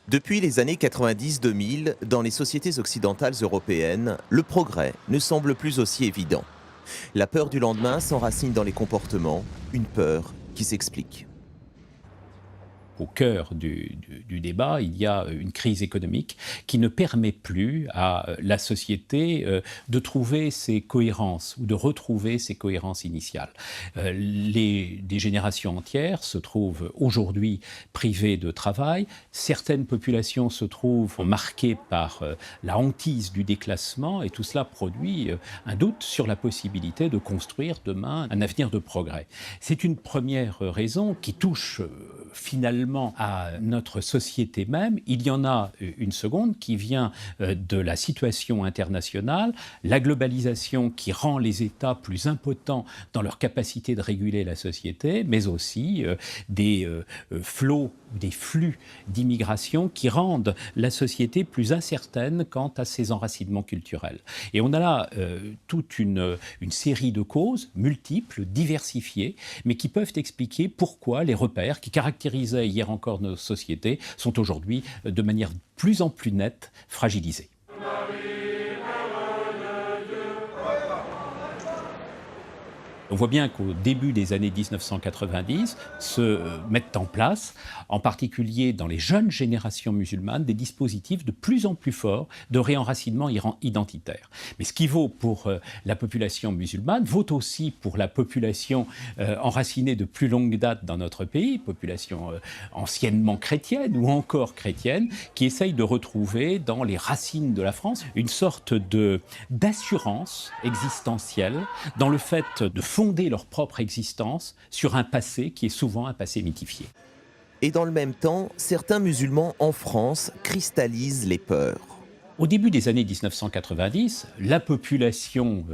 Depuis les années 90-2000, dans les sociétés occidentales européennes, le progrès ne semble plus aussi évident. La peur du lendemain s'enracine dans les comportements, une peur qui s'explique. Au cœur du débat, il y a une crise économique qui ne permet plus à la société de trouver ses cohérences ou de retrouver ses cohérences initiales. Des générations entières se trouvent aujourd'hui privées de travail. Certaines populations se trouvent marquées par la hantise du déclassement et tout cela produit un doute sur la possibilité de construire demain un avenir de progrès. C'est une première raison qui touche finalement à notre société même. Il y en a une seconde qui vient de la situation internationale, la globalisation qui rend les États plus impotents dans leur capacité de réguler la société, mais aussi des flots, des flux d'immigration qui rendent la société plus incertaine quant à ses enracinements culturels. Et on a là toute une série de causes multiples, diversifiées, mais qui peuvent expliquer pourquoi les repères qui caractérisaient hier encore nos sociétés sont aujourd'hui de manière plus en plus nette fragilisés. On voit bien qu'au début des années 1990 se mettent en place, en particulier dans les jeunes générations musulmanes, des dispositifs de plus en plus forts de réenracinement identitaire. Mais ce qui vaut pour la population musulmane vaut aussi pour la population enracinée de plus longue date dans notre pays, population anciennement chrétienne ou encore chrétienne, qui essaye de retrouver dans les racines de la France une sorte d'assurance existentielle dans le fait de fonder leur propre existence sur un passé qui est souvent un passé mythifié. Et dans le même temps, certains musulmans en France cristallisent les peurs. Au début des années 1990, la population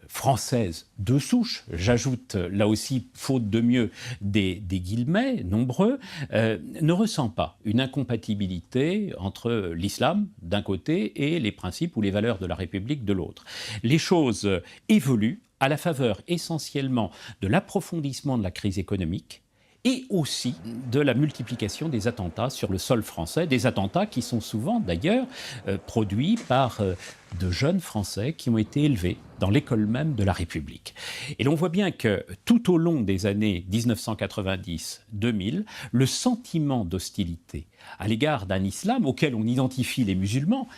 française de souche, j'ajoute là aussi, faute de mieux, des guillemets nombreux, ne ressent pas une incompatibilité entre l'islam d'un côté et les principes ou les valeurs de la République de l'autre. Les choses évoluent à la faveur essentiellement de l'approfondissement de la crise économique et aussi de la multiplication des attentats sur le sol français, des attentats qui sont souvent d'ailleurs produits par de jeunes Français qui ont été élevés dans l'école même de la République. Et l'on voit bien que tout au long des années 1990-2000, le sentiment d'hostilité à l'égard d'un islam auquel on identifie les musulmans,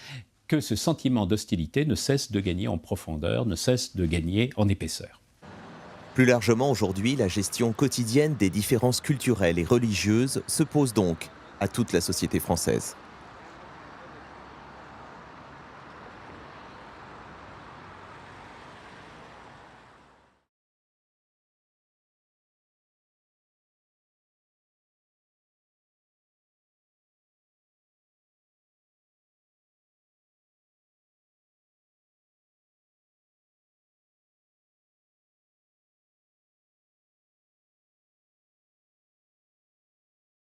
que ce sentiment d'hostilité ne cesse de gagner en profondeur, ne cesse de gagner en épaisseur. Plus largement aujourd'hui, la gestion quotidienne des différences culturelles et religieuses se pose donc à toute la société française.